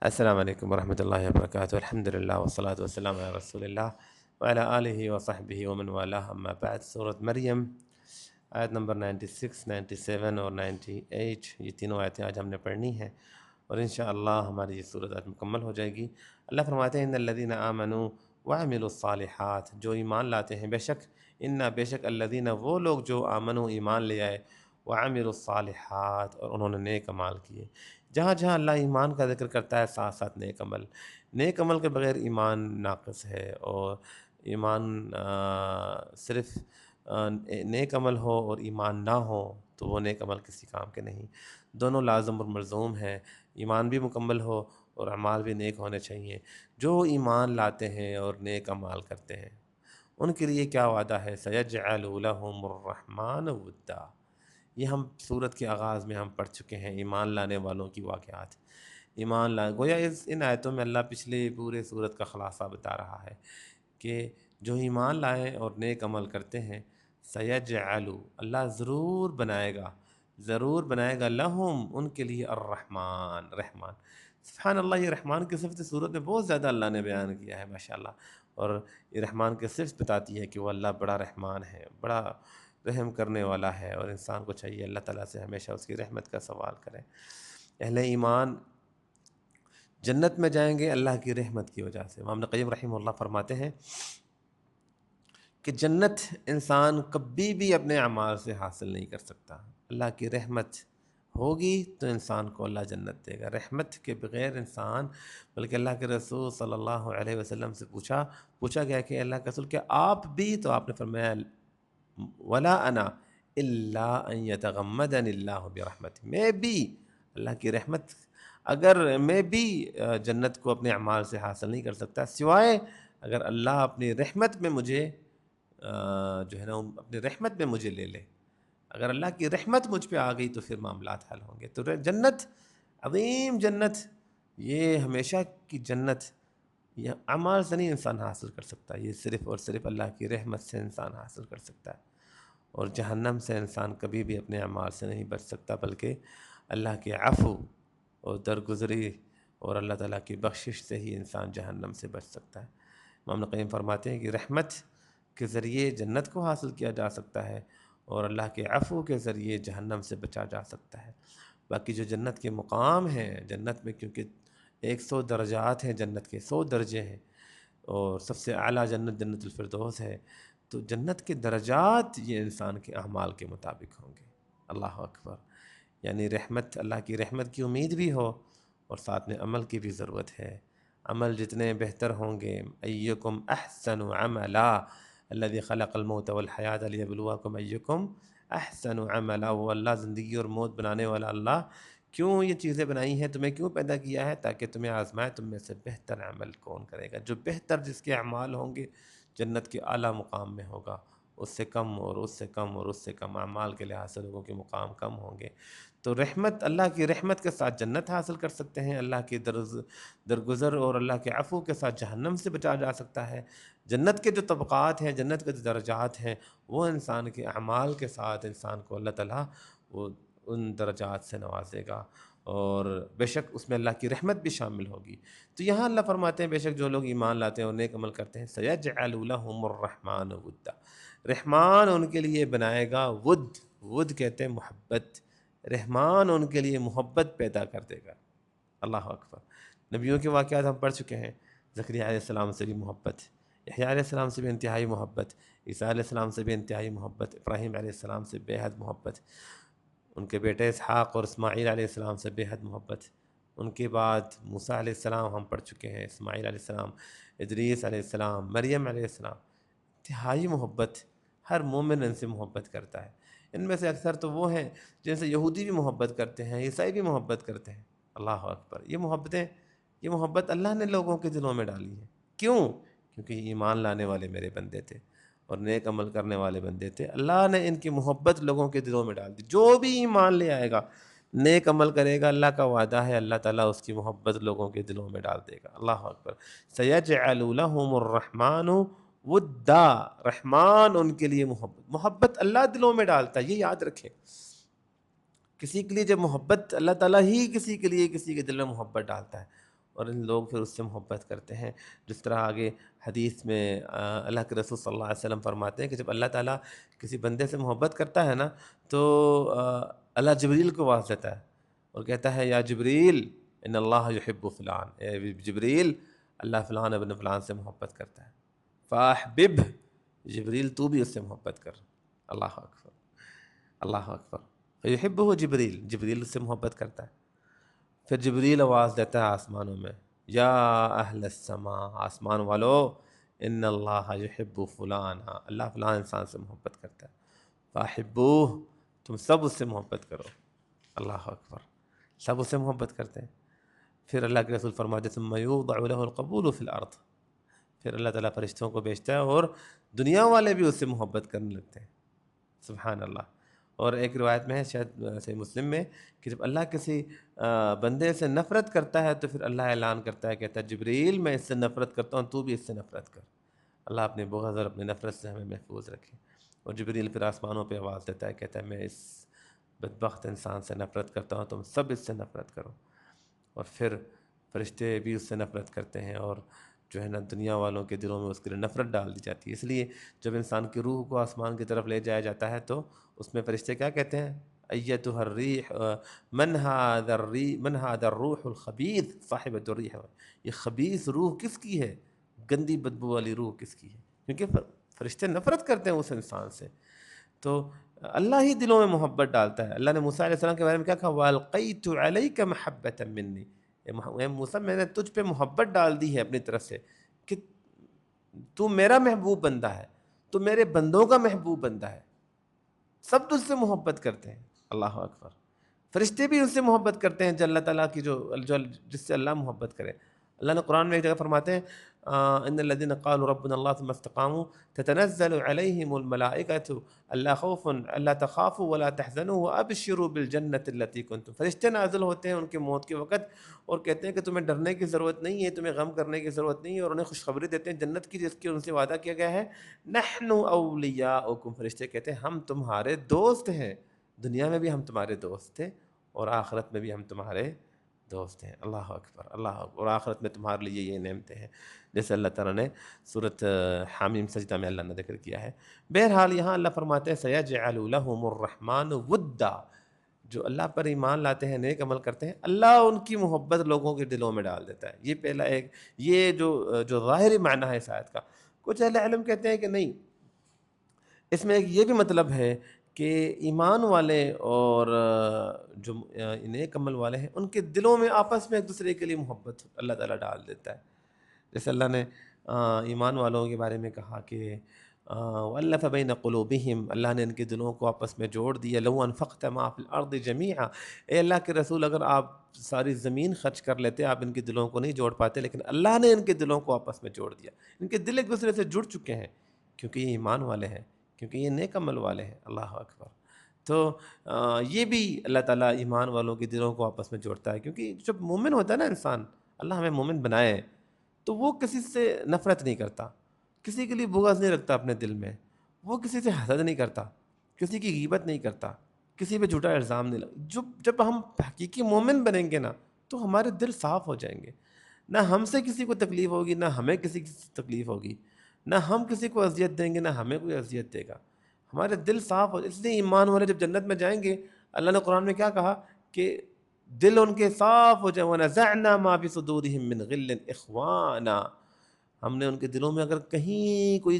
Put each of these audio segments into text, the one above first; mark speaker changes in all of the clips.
Speaker 1: السلام علیکم ورحمۃ اللہ وبرکاتہ، الحمد للہ والصلاة والسلام علی رسول اللہ وعلی آلہ وصحبہ ومن والہ، اما بعد۔ سورۃ مریم آیت نمبر 96، 97 اور 98، یہ تینوں آیتیں آج ہم نے پڑھنی ہیں اور انشاءاللہ ہماری یہ سورۃ آج مکمل ہو جائے گی۔ اللہ فرماتے ہیں ان الذین آمنوا وعملوا الصالحات، جو ایمان لاتے ہیں، بے شک الذین، وہ لوگ جو آمنوا، ایمان لے آئے، وعملوا الصالحات، اور انہوں نے نیک اعمال کیے۔ جہاں جہاں اللہ ایمان کا ذکر کرتا ہے، ساتھ ساتھ نیک عمل کے بغیر ایمان ناقص ہے، اور ایمان صرف نیک عمل ہو اور ایمان نہ ہو تو وہ نیک عمل کسی کام کے نہیں، دونوں لازم اور ملزوم ہیں۔ ایمان بھی مکمل ہو اور اعمال بھی نیک ہونے چاہیے۔ جو ایمان لاتے ہیں اور نیک اعمال کرتے ہیں ان کے لیے کیا وعدہ ہے؟ سَيَجْعَلُ لَهُمُ الرَّحْمَٰنُ وُدًّا، یہ ہم سورت کے آغاز میں ہم پڑھ چکے ہیں، ایمان لانے والوں کی واقعات۔ گویا ان آیتوں میں اللہ پچھلے پورے سورت کا خلاصہ بتا رہا ہے کہ جو ایمان لائیں اور نیک عمل کرتے ہیں، سَيَجْعَلُ، اللہ ضرور بنائے گا لہم، ان کے لیے، رحمان۔ سبحان اللہ، یہ رحمان کی صفت سورت میں بہت زیادہ اللہ نے بیان کیا ہے، ماشاءاللہ۔ اور یہ رحمان کی صفت بتاتی ہے کہ وہ اللہ بڑا رحمان ہے، بڑا رحم کرنے والا ہے، اور انسان کو چاہیے اللہ تعالیٰ سے ہمیشہ اس کی رحمت کا سوال کرے۔ اہل ایمان جنت میں جائیں گے اللہ کی رحمت کی وجہ سے۔ امام ابن قیم رحمہ اللہ فرماتے ہیں کہ جنت انسان کبھی بھی اپنے اعمال سے حاصل نہیں کر سکتا، اللہ کی رحمت ہوگی تو انسان کو اللہ جنت دے گا۔ رحمت کے بغیر انسان، بلکہ اللہ کے رسول صلی اللہ علیہ وسلم سے پوچھا گیا کہ اللہ کے رسول کیا آپ بھی؟ تو آپ نے فرمایا ولا انا الا ان يتغمدني اللہ برحمت، میں بھی اللہ کی رحمت، اگر میں بھی جنت کو اپنے اعمال سے حاصل نہیں کر سکتا، سوائے اگر اللہ اپنی رحمت میں مجھے جو ہے نا اپنی رحمت میں مجھے لے لے۔ اگر اللہ کی رحمت مجھ پہ آ گئی تو پھر معاملات حل ہوں گے۔ تو جنت، عظیم جنت، یہ ہمیشہ کی جنت، یہ اعمال سے نہیں انسان حاصل کر سکتا، یہ صرف اور صرف اللہ کی رحمت سے انسان حاصل کر سکتا ہے۔ اور جہنم سے انسان کبھی بھی اپنے اعمال سے نہیں بچ سکتا، بلکہ اللہ کے عفو اور درگزری اور اللہ تعالیٰ کی بخشش سے ہی انسان جہنم سے بچ سکتا ہے۔ امام ابن قیم فرماتے ہیں کہ رحمت کے ذریعے جنت کو حاصل کیا جا سکتا ہے، اور اللہ کے عفو کے ذریعے جہنم سے بچا جا سکتا ہے۔ باقی جو جنت کے مقام ہیں، جنت میں کیونکہ 100 درجات ہیں، جنت کے 100 درجے ہیں، اور سب سے اعلیٰ جنت جنت الفردوس ہے، تو جنت کے درجات یہ انسان کے اعمال کے مطابق ہوں گے۔ اللہ اکبر، یعنی رحمت، اللہ کی رحمت کی امید بھی ہو، اور ساتھ میں عمل کی بھی ضرورت ہے۔ عمل جتنے بہتر ہوں گے، ایکم احسن عملا، الذی خلق الموت والحیات لیبلوکم ایکم احسن عملا، وہ اللہ زندگی اور موت بنانے والا اللہ کیوں یہ چیزیں بنائی ہیں، تمہیں کیوں پیدا کیا ہے؟ تاکہ تمہیں آزمائے تم میں سے بہتر عمل کون کرے گا۔ جو بہتر جس کے اعمال ہوں گے جنت کے اعلیٰ مقام میں ہوگا، اس سے کم اور اس سے کم اور اس سے کم اعمال کے لحاظ سے لوگوں کے مقام کم ہوں گے۔ تو رحمت، اللہ کی رحمت کے ساتھ جنت حاصل کر سکتے ہیں، اللہ کی درگزر اور اللہ کے عفو کے ساتھ جہنم سے بچا جا سکتا ہے۔ جنت کے جو طبقات ہیں، جنت کے جو درجات ہیں، وہ انسان کے اعمال کے ساتھ انسان کو اللہ تعالیٰ وہ ان درجات سے نوازے گا، اور بے شک اس میں اللہ کی رحمت بھی شامل ہوگی۔ تو یہاں اللہ فرماتے ہیں بے شک جو لوگ ایمان لاتے ہیں اور نیک عمل کرتے ہیں، سَيَجْعَلُ لَهُمُ الرَّحْمَٰنُ وُدًّا، رحمان ان کے لیے بنائے گا ود کہتے ہیں محبت، رحمان ان کے لیے محبت پیدا کر دے گا۔ اللہ اکبر، نبیوں کے واقعات ہم پڑھ چکے ہیں، زکریا علیہ السلام سے بھی محبت، یحییٰ علیہ السلام سے بھی انتہائی محبت، عیسیٰ علیہ السلام سے بھی انتہائی محبت، ابراہیم علیہ السلام سے بے حد محبت، ان کے بیٹے اسحاق اور اسماعیل علیہ السلام سے بے حد محبت، ان کے بعد موسیٰ علیہ السلام ہم پڑھ چکے ہیں، اسماعیل علیہ السلام، ادریس علیہ السلام، مریم علیہ السلام، انتہائی محبت، ہر مومن ان سے محبت کرتا ہے۔ ان میں سے اکثر تو وہ ہیں جن سے یہودی بھی محبت کرتے ہیں، عیسائی بھی محبت کرتے ہیں۔ اللہ اکبر، یہ محبت اللہ نے لوگوں کے دلوں میں ڈالی ہے۔ کیوں؟ کیونکہ یہ ایمان لانے والے میرے بندے تھے اور نیک عمل کرنے والے بندے تھے، اللہ نے ان کی محبت لوگوں کے دلوں میں ڈال دی۔ جو بھی ایمان لے آئے گا، نیک عمل کرے گا، اللہ کا وعدہ ہے اللہ تعالیٰ اس کی محبت لوگوں کے دلوں میں ڈال دے گا۔ اللہ اکبر، سَيَجْعَلُ لَهُمُ الرَّحْمَٰنُ وُدًّا، رحمان ان کے لیے محبت اللہ دلوں میں ڈالتا ہے، یہ یاد رکھیں۔ کسی کے لیے جب محبت، اللہ تعالیٰ ہی کسی کے لیے کسی کے دل میں محبت ڈالتا ہے، اور ان لوگ پھر اس سے محبت کرتے ہیں. جس طرح آگے حدیث میں اللہ کے رسول صلی اللہ علیہ وسلم فرماتے ہیں کہ جب اللہ تعالیٰ کسی بندے سے محبت کرتا ہے نا تو اللہ جبریل کو آواز دیتا ہے اور کہتا ہے یا جبریل ان اللہ یحب فلان، اے جبریل اللہ فلان ابن فلان سے محبت کرتا ہے، فاحبب، جبریل تو بھی اس سے محبت کر. اللہ اکبر، اللہ اکبر. فیحبہ جبریل، جبریل اس سے محبت کرتا ہے. پھر جبریل آواز دیتا ہے آسمانوں میں یا اہل السماء، آسمان والو، ان اللہ یحب فلان، اللہ فلان انسان سے محبت کرتا ہے، فاحبوہ، تم سب اس سے محبت کرو. اللہ اکبر، سب اس سے محبت کرتے ہیں. پھر اللہ کے رسول فرماتے ہیں ثم یوضع له القبول فی الارض، پھر اللہ تعالیٰ فرشتوں کو بھیجتا ہے اور دنیا والے بھی اس سے محبت کرنے لگتے ہیں. سبحان اللہ. اور ایک روایت میں ہے شاید صحیح مسلم میں کہ جب اللہ کسی بندے سے نفرت کرتا ہے تو پھر اللہ اعلان کرتا ہے، کہتا ہے جبریل میں اس سے نفرت کرتا ہوں، تو بھی اس سے نفرت کر. اللہ اپنے بغض اور اپنے نفرت سے ہمیں محفوظ رکھے. اور جبریل پھر آسمانوں پہ آواز دیتا ہے، کہتا ہے میں اس بدبخت انسان سے نفرت کرتا ہوں، تم سب اس سے نفرت کرو. اور پھر فرشتے بھی اس سے نفرت کرتے ہیں اور جو ہے نا دنیا والوں کے دلوں میں اس کے لیے نفرت ڈال دی جاتی ہے. اس لیے جب انسان کی روح کو آسمان کی طرف لے جایا جاتا ہے تو اس میں فرشتے کیا کہتے ہیں، ایتها الریح من هذا الروح الخبیث صاحبۃ الریح، یہ خبیث روح کس کی ہے، گندی بدبو والی روح کس کی ہے، کیونکہ فرشتے نفرت کرتے ہیں اس انسان سے. تو اللہ ہی دلوں میں محبت ڈالتا ہے. اللہ نے موسیٰ علیہ السلام کے بارے میں کیا کہا، وَأَلْقَيْتُ عَلَيْكَ مَحَبَّةً مِّنِّي، اے موسیٰ میں نے تجھ پہ محبت ڈال دی ہے اپنی طرف سے کہ تو میرا محبوب بندہ ہے، تو میرے بندوں کا محبوب بندہ ہے، سب تجھ سے محبت کرتے ہیں. اللہ اکبر. فرشتے بھی اس سے محبت کرتے ہیں جو اللہ تعالیٰ کی جو جس سے اللہ محبت کرے. اللہ نے قرآن میں ایک جگہ فرماتے ہیں ان الذين قالوا ربنا الله ثم استقاموا تتنزل عليهم الملائكة الا خوف الا تخافوا ولا تحزنوا وابشروا بالجنة التي كنتم. فرشتے نازل ہوتے ہیں ان کے موت کے وقت اور کہتے ہیں کہ تمہیں ڈرنے کی ضرورت نہیں ہے، تمہیں غم کرنے کی ضرورت نہیں ہے، اور انہیں خوشخبری دیتے ہیں جنت کی جس کی ان سے وعدہ کیا گیا ہے. نحن اولیاؤکم، فرشتے کہتے ہیں ہم تمہارے دوست ہیں، دنیا میں بھی ہم تمہارے دوست تھے اور آخرت میں بھی ہم تمہارے دوست ہیں. اللہ اکبر، اللہ اکبر. اور آخرت میں تمہارے لیے یہ نعمتیں ہیں جیسے اللہ تعالیٰ نے سورۃ حامیم سجدہ میں اللہ نے ذکر کیا ہے. بہرحال یہاں اللہ فرماتے ہیں سیجعل لهم الرحمن ودا، جو اللہ پر ایمان لاتے ہیں، نیک عمل کرتے ہیں، اللہ ان کی محبت لوگوں کے دلوں میں ڈال دیتا ہے. یہ پہلا ایک یہ جو ظاہری معنی ہے اس آیت کا. کچھ اہل علم کہتے ہیں کہ نہیں، اس میں ایک یہ بھی مطلب ہے کہ ایمان والے اور جو نیک عمل والے ہیں ان کے دلوں میں آپس میں ایک دوسرے کے لیے محبت اللہ تعالیٰ ڈال دیتا ہے. جیسے اللہ نے ایمان والوں کے بارے میں کہا کہ وَأَلَّفَ بَيْنَ قُلُوبِهِمْ، اللہ نے ان کے دلوں کو آپس میں جوڑ دیا. لَوْ أَنفَقْتَ مَا فِي الْأَرْضِ جَمِيعًا، اے اللہ کے رسول اگر آپ ساری زمین خرچ کر لیتے آپ ان کے دلوں کو نہیں جوڑ پاتے، لیکن اللہ نے ان کے دلوں کو آپس میں جوڑ دیا. ان کے دل ایک دوسرے سے جڑ چکے ہیں کیونکہ یہ ایمان والے ہیں، کیونکہ یہ نیک عمل والے ہیں. اللہ اکبر. تو یہ بھی اللہ تعالیٰ ایمان والوں کے دلوں کو آپس میں جوڑتا ہے، کیونکہ جب مومن ہوتا ہے نا انسان، اللہ ہمیں مومن بنائے، تو وہ کسی سے نفرت نہیں کرتا، کسی کے لیے بغض نہیں رکھتا اپنے دل میں، وہ کسی سے حسد نہیں کرتا، کسی کی غیبت نہیں کرتا، کسی پہ جھوٹا الزام نہیں جب ہم حقیقی مومن بنیں گے نا تو ہمارے دل صاف ہو جائیں گے. نہ ہم سے کسی کو تکلیف ہوگی، نہ ہمیں کسی کی تکلیف ہوگی، نہ ہم کسی کو اذیت دیں گے، نہ ہمیں کوئی اذیت دے گا. ہمارے دل صاف ہو. اس لیے ایمان والے جب جنت میں جائیں گے، اللہ نے قرآن میں کیا کہا کہ دل ان کے صاف ہو جائیں. وَنَزَعْنَا مَا فِي صُدُورِهِم مِّن غِلٍّ إِخْوَانًا، ہم نے ان کے دلوں میں اگر کہیں کوئی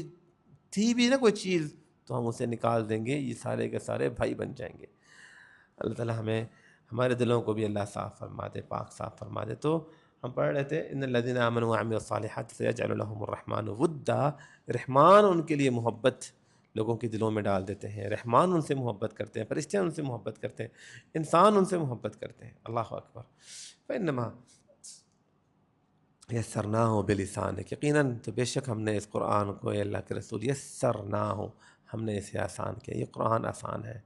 Speaker 1: تھی بھی نا کوئی چیز تو ہم اسے نکال دیں گے، یہ سارے کے سارے بھائی بن جائیں گے. اللہ تعالیٰ ہمیں ہمارے دلوں کو بھی اللہ صاف فرما دے، پاک صاف فرما دے. تو ہم پڑھ رہے تھے ان الذین آمنوا وعملوا الصالحات سیجعل لهم الرحمن ودا، رحمان ان کے لیے محبت لوگوں کے دلوں میں ڈال دیتے ہیں. رحمان ان سے محبت کرتے ہیں، فرشتے ان سے محبت کرتے ہیں، انسان ان سے محبت کرتے ہیں. اللہ اکبر. فإنما یسرناہ بلسانک، یقیناً تو بے شک ہم نے اس قرآن کو، اے اللہ کے رسول، یسرناہ، ہم نے اسے آسان کیا. یہ قرآن آسان ہے.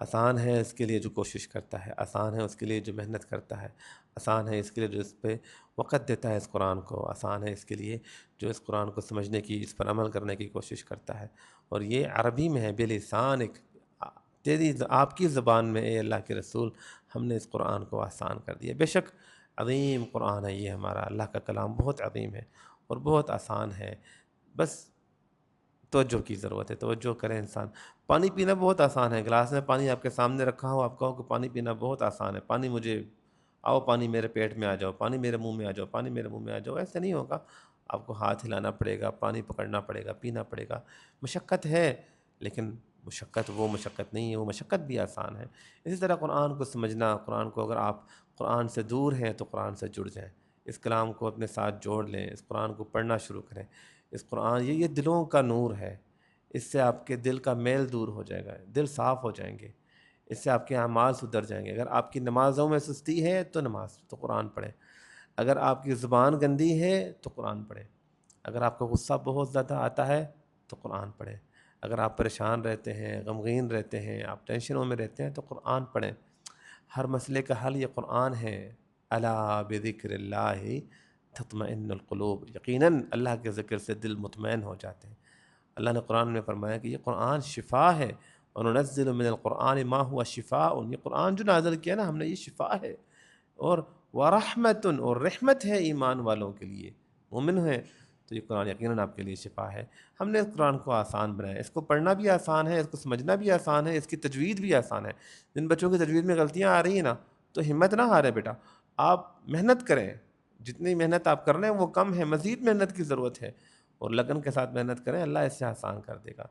Speaker 1: آسان ہے اس کے لیے جو کوشش کرتا ہے، آسان ہے اس کے لیے جو محنت کرتا ہے، آسان ہے اس کے لیے جو اس پہ وقت دیتا ہے اس قرآن کو، آسان ہے اس کے لیے جو اس قرآن کو سمجھنے کی، اس پر عمل کرنے کی کوشش کرتا ہے. اور یہ عربی میں ہے، بلسانک، تیری آپ کی زبان میں اے اللہ کے رسول ہم نے اس قرآن کو آسان کر دیا. بے شک عظیم قرآن ہے یہ ہمارا، اللہ کا کلام بہت عظیم ہے اور بہت آسان ہے، بس توجہ کی ضرورت ہے، توجہ کرے انسان۔ پانی پینا بہت آسان ہے، گلاس میں پانی آپ کے سامنے رکھا ہو، آپ کہو کہ پانی پینا بہت آسان ہے، پانی مجھے آؤ، پانی میرے پیٹ میں آ جاؤ، پانی میرے منہ میں آ جاؤ، پانی میرے منہ میں آ جاؤ، ایسے نہیں ہوگا۔ آپ کو ہاتھ ہلانا پڑے گا، پانی پکڑنا پڑے گا، پینا پڑے گا، مشقت ہے، لیکن مشقت وہ مشقت نہیں ہے، وہ مشقت بھی آسان ہے۔ اسی طرح قرآن کو سمجھنا، قرآن کو اگر آپ قرآن سے دور ہیں تو قرآن سے جڑ جائیں، اس کلام کو اپنے ساتھ جوڑ لیں، اس قرآن کو پڑھنا شروع کریں۔ اس قرآن یہ دلوں کا نور ہے، اس سے آپ کے دل کا میل دور ہو جائے گا، دل صاف ہو جائیں گے، اس سے آپ کے اعمال سدھر جائیں گے۔ اگر آپ کی نمازوں میں سستی ہے تو نماز تو قرآن پڑھیں، اگر آپ کی زبان گندی ہے تو قرآن پڑھیں، اگر آپ کو غصہ بہت زیادہ آتا ہے تو قرآن پڑھیں، اگر آپ پریشان رہتے ہیں، غمگین رہتے ہیں، آپ ٹینشنوں میں رہتے ہیں تو قرآن پڑھیں۔ ہر مسئلے کا حل یہ قرآن ہے۔ الا بذکر اللہ تطمئن القلوب، یقیناً اللہ کے ذکر سے دل مطمئن ہو جاتے ہیں۔ اللہ نے قرآن میں فرمایا کہ یہ قرآن شفا ہے، وَنُنَزِّلُ مِنَ الْقُرْآنِ مَا هُوَ شِفَاءٌ، یہ قرآن جو نازل کیا نا ہم نے، یہ شفا ہے، اور وَرَحْمَةٌ، اور رحمت ہے ایمان والوں کے لیے، مومن ہیں تو یہ قرآن یقیناً آپ کے لیے شفا ہے۔ ہم نے اس قرآن کو آسان بنایا، اس کو پڑھنا بھی آسان ہے، اس کو سمجھنا بھی آسان ہے، اس کی تجوید بھی آسان ہے۔ جن بچوں کی تجوید میں غلطیاں آ رہی ہیں نا، تو ہمت نہ ہارے بیٹا، آپ محنت کریں، جتنی محنت آپ کر رہے ہیں وہ کم ہے، مزید محنت کی ضرورت ہے، اور لگن کے ساتھ محنت کریں، اللہ اس سے آسان کر دے گا۔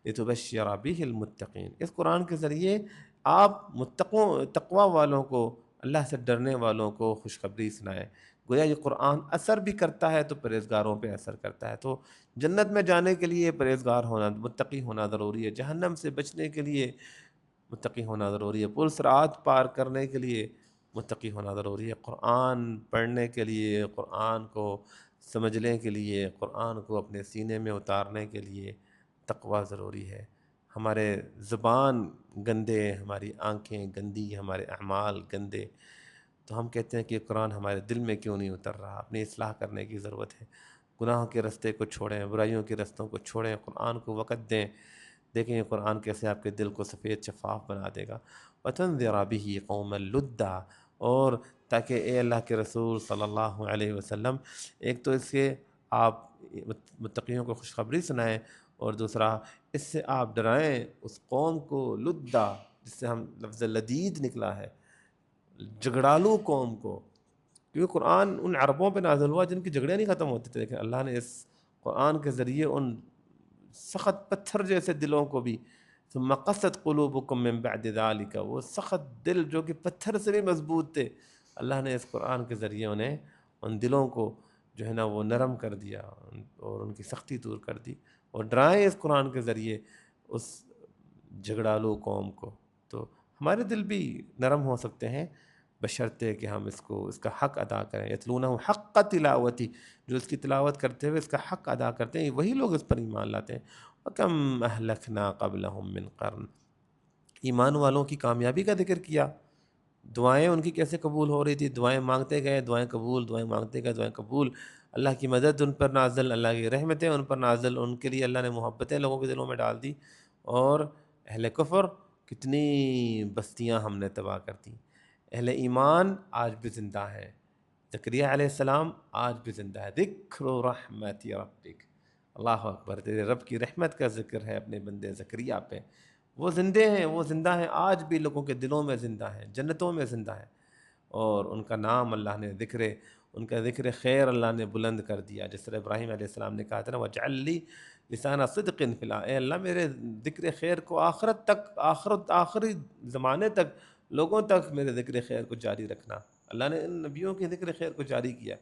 Speaker 1: لِتُبَشِّرَ بِهِ الْمُتَّقِينَ، اس قرآن کے ذریعے آپ متقوں تقوی والوں کو، اللہ سے ڈرنے والوں کو خوشخبری سنائیں۔ گویا یہ قرآن اثر بھی کرتا ہے تو پرہیزگاروں پہ اثر کرتا ہے۔ تو جنت میں جانے کے لیے پرہیزگار ہونا، متقی ہونا ضروری ہے، جہنم سے بچنے کے لیے متقی ہونا ضروری ہے، پرصراط پار کرنے کے لیے متقی ہونا ضروری ہے، قرآن پڑھنے کے لیے، قرآن کو سمجھنے کے لیے، قرآن کو اپنے سینے میں اتارنے کے لیے تقوی ضروری ہے۔ ہمارے زبان گندے، ہماری آنکھیں گندی، ہمارے اعمال گندے، تو ہم کہتے ہیں کہ یہ قرآن ہمارے دل میں کیوں نہیں اتر رہا؟ اپنی اصلاح کرنے کی ضرورت ہے، گناہوں کے رستے کو چھوڑیں، برائیوں کے رستوں کو چھوڑیں، قرآن کو وقت دیں۔ دیکھیں یہ قرآن کیسے آپ کے دل کو سفید شفاف بنا دے گا۔ وَتُنذِرَ بِهِ قَوْمًا لُدًّا، اور تاکہ اے اللہ کے رسول صلی اللہ علیہ وسلم، ایک تو اس کے آپ متقیوں کو خوشخبری سنائیں، اور دوسرا اس سے آپ ڈرائیں اس قوم کو، لدّا جس سے ہم لفظ لدید نکلا ہے، جھگڑالو قوم کو، کیونکہ قرآن ان عربوں پہ نازل ہوا جن کی جھگڑے نہیں ختم ہوتے تھے، لیکن اللہ نے اس قرآن کے ذریعے ان سخت پتھر جیسے دلوں کو بھی، ثم قست قلوبکم من بعد ذلک، وہ سخت دل جو کہ پتھر سے بھی مضبوط تھے، اللہ نے اس قرآن کے ذریعے انہیں، ان دلوں کو جو ہے نا وہ نرم کر دیا اور ان کی سختی دور کر دی، اور ڈرائیں اس قرآن کے ذریعے اس جھگڑالو قوم کو۔ تو ہمارے دل بھی نرم ہو سکتے ہیں بشرطے کہ ہم اس کا حق ادا کریں۔ یتلونہ حق تلاوتی، جو اس کی تلاوت کرتے ہوئے اس کا حق ادا کرتے ہیں، وہی لوگ اس پر ایمان لاتے ہیں۔ وَكَمْ أَهْلَكْنَا قَبْلَهُمْ مِنْ قَرْنٍ، ایمان والوں کی کامیابی کا ذکر کیا، دعائیں ان کی کیسے قبول ہو رہی تھی، دعائیں مانگتے گئے، دعائیں قبول، دعائیں مانگتے گئے، دعائیں قبول، اللہ کی مدد ان پر نازل، اللہ کی رحمتیں ان پر نازل، ان کے لیے اللہ نے محبتیں لوگوں کے دلوں میں ڈال دی، اور اہل کفر کتنی بستیاں ہم نے تباہ کر دیں۔ اہل ایمان آج بھی زندہ ہیں، زکریا علیہ السلام آج بھی زندہ ہے۔ ذکر رحمت ربک، اللہ اکبر، تیرے رب کی رحمت کا ذکر ہے اپنے بندے زکریا پہ، وہ زندے ہیں، وہ زندہ ہیں، آج بھی لوگوں کے دلوں میں زندہ ہیں، جنتوں میں زندہ ہیں، اور ان کا نام اللہ نے ان کا ذکر خیر اللہ نے بلند کر دیا، جس طرح ابراہیم علیہ السلام نے کہا تھا نا وَاجْعَل لِّي لِسَانَ صِدْقٍ فِي الْآخِرِينَ، اے اللہ میرے ذکر خیر کو آخرت تک، آخری زمانے تک، لوگوں تک میرے ذکر خیر کو جاری رکھنا۔ اللہ نے ان نبیوں کے ذکر خیر کو جاری کیا،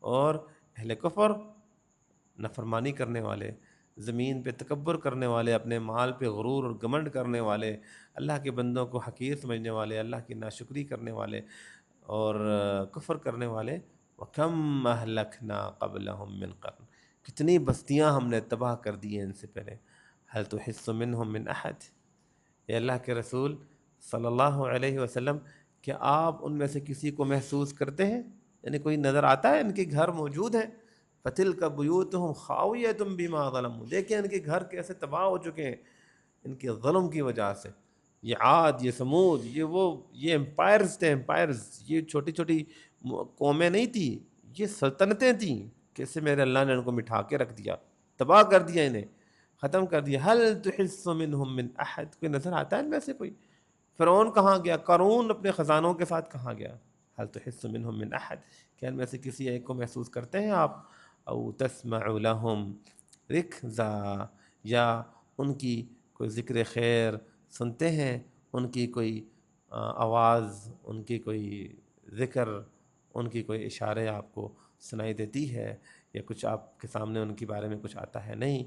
Speaker 1: اور اہل کفر، نافرمانی کرنے والے، زمین پہ تکبر کرنے والے، اپنے مال پہ غرور اور گھمنڈ کرنے والے، اللہ کے بندوں کو حقیر سمجھنے والے، اللہ کی ناشکری کرنے والے اور کفر کرنے والے، وَكَمْ أَهْلَكْنَا قَبْلَهُمْ مِنْ قَرْنٍ، کتنی بستیاں ہم نے تباہ کر دی ہیں ان سے پہلے، هَلْ تُحِسُّ مِنْهُمْ مِنْ أَحَدٍ، اے اللہ کے رسول صلی اللہ علیہ وسلم، کیا آپ ان میں سے کسی کو محسوس کرتے ہیں؟ یعنی کوئی نظر آتا ہے؟ ان کے گھر موجود ہیں، فَتِلْكَ بُيُوتُهُمْ خَاوِيَةٌ بِمَا ظَلَمُوا، دیکھیں ان کے گھر کیسے تباہ ہو چکے ہیں ان کے ظلم کی وجہ سے۔ یہ عاد، یہ سمود، یہ امپائرز تھے، امپائرز، یہ چھوٹی چھوٹی قومیں نہیں تھیں، یہ سلطنتیں تھیں، کیسے میرے اللہ نے ان کو مٹھا کے رکھ دیا، تباہ کر دیا، انہیں ختم کر دیا۔ حل تحس منہم من احد، کوئی نظر آتا ہے ان میں سے کوئی؟ فرعون کہاں گیا؟ قارون اپنے خزانوں کے ساتھ کہاں گیا؟ حل تحس منہم من احد، کیا ان میں سے کسی ایک کو محسوس کرتے ہیں آپ؟ او تسمع لہم رکزا، یا ان کی کوئی ذکر خیر سنتے ہیں، ان کی کوئی آواز، ان کی کوئی ذکر، ان کی کوئی اشارے آپ کو سنائی دیتی ہے، یا کچھ آپ کے سامنے ان کے بارے میں کچھ آتا ہے؟ نہیں،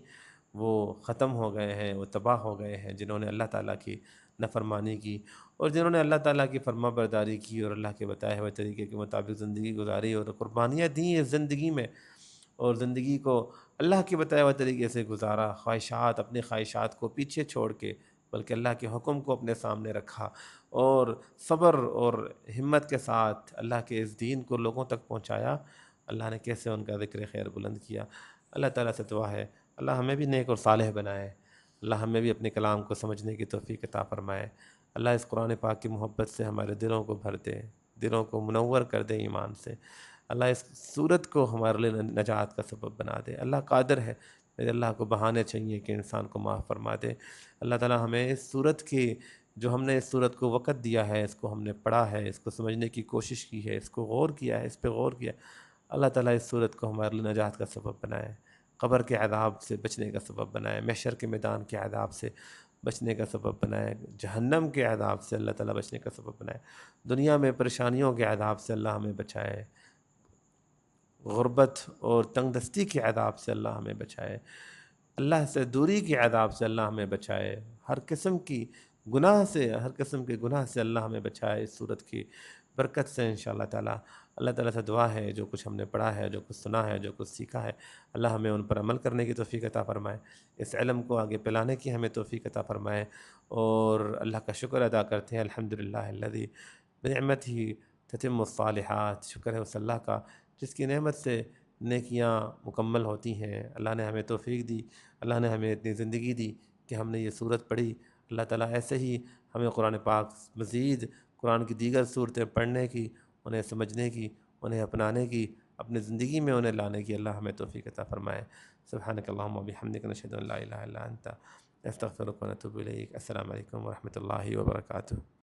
Speaker 1: وہ ختم ہو گئے ہیں، وہ تباہ ہو گئے ہیں جنہوں نے اللہ تعالیٰ کی نافرمانی کی، اور جنہوں نے اللہ تعالیٰ کی فرما برداری کی اور اللہ کے بتائے ہوئے طریقے کے مطابق زندگی گزاری اور قربانیاں دیں اس زندگی میں، اور زندگی کو اللہ کے بتائے ہوئے طریقے سے گزارا، خواہشات، اپنی خواہشات کو پیچھے چھوڑ کے بلکہ اللہ کے حکم کو اپنے سامنے رکھا، اور صبر اور ہمت کے ساتھ اللہ کے اس دین کو لوگوں تک پہنچایا۔ اللہ نے کیسے ان کا ذکر خیر بلند کیا۔ اللہ تعالیٰ سے دعا ہے اللہ ہمیں بھی نیک اور صالح بنائے، اللہ ہمیں بھی اپنے کلام کو سمجھنے کی توفیق عطا فرمائے، اللہ اس قرآن پاک کی محبت سے ہمارے دلوں کو بھر دے، دلوں کو منور کر دے ایمان سے، اللہ اس صورت کو ہمارے لیے نجات کا سبب بنا دے۔ اللہ قادر ہے، میرے اللہ کو بہانے چاہیے کہ انسان کو معاف فرما دے۔ اللہ تعالیٰ ہمیں اس صورت کی، جو ہم نے اس صورت کو وقت دیا ہے، اس کو ہم نے پڑھا ہے، اس کو سمجھنے کی کوشش کی ہے، اس کو غور کیا ہے، اس پہ غور کیا، اللہ تعالیٰ اس صورت کو ہمارے لیے نجات کا سبب بنائے، قبر کے عذاب سے بچنے کا سبب بنائے، محشر کے میدان کے عذاب سے بچنے کا سبب بنائے، جہنم کے عذاب سے اللہ تعالیٰ بچنے کا سبب بنائے، دنیا میں پریشانیوں کے عذاب سے اللہ ہمیں بچائے، غربت اور تنگ دستی کے عذاب سے اللہ ہمیں بچائے، اللہ سے دوری کے عذاب سے اللہ ہمیں بچائے، ہر قسم کی گناہ سے، ہر قسم کے گناہ سے اللہ ہمیں بچائے اس صورت کی برکت سے انشاءاللہ تعالی۔ اللہ تعالیٰ سے دعا ہے جو کچھ ہم نے پڑھا ہے، جو کچھ سنا ہے، جو کچھ سیکھا ہے، اللہ ہمیں ان پر عمل کرنے کی توفیق عطا فرمائے، اس علم کو آگے پھیلانے کی ہمیں توفیق عطا فرمائے، اور اللہ کا شکر ادا کرتے ہیں الحمدللہ الذی بنعمتہ تتم الصالحات، شکر ہے اس اللہ کا جس کی نعمت سے نیکیاں مکمل ہوتی ہیں۔ اللہ نے ہمیں توفیق دی، اللہ نے ہمیں اتنی زندگی دی کہ ہم نے یہ صورت پڑھی۔ اللہ تعالیٰ ایسے ہی ہمیں قرآن پاک مزید قرآن کی دیگر صورتیں پڑھنے کی، انہیں سمجھنے کی، انہیں اپنانے کی، اپنی زندگی میں انہیں لانے کی اللہ ہمیں توفیق عطا فرمائے۔ سبحانک اللہم و بحمدک، نشہد ان لا الہ الا انت، نستغفرک و نتوب الیک۔ السلام علیکم ورحمۃ اللہ وبرکاتہ۔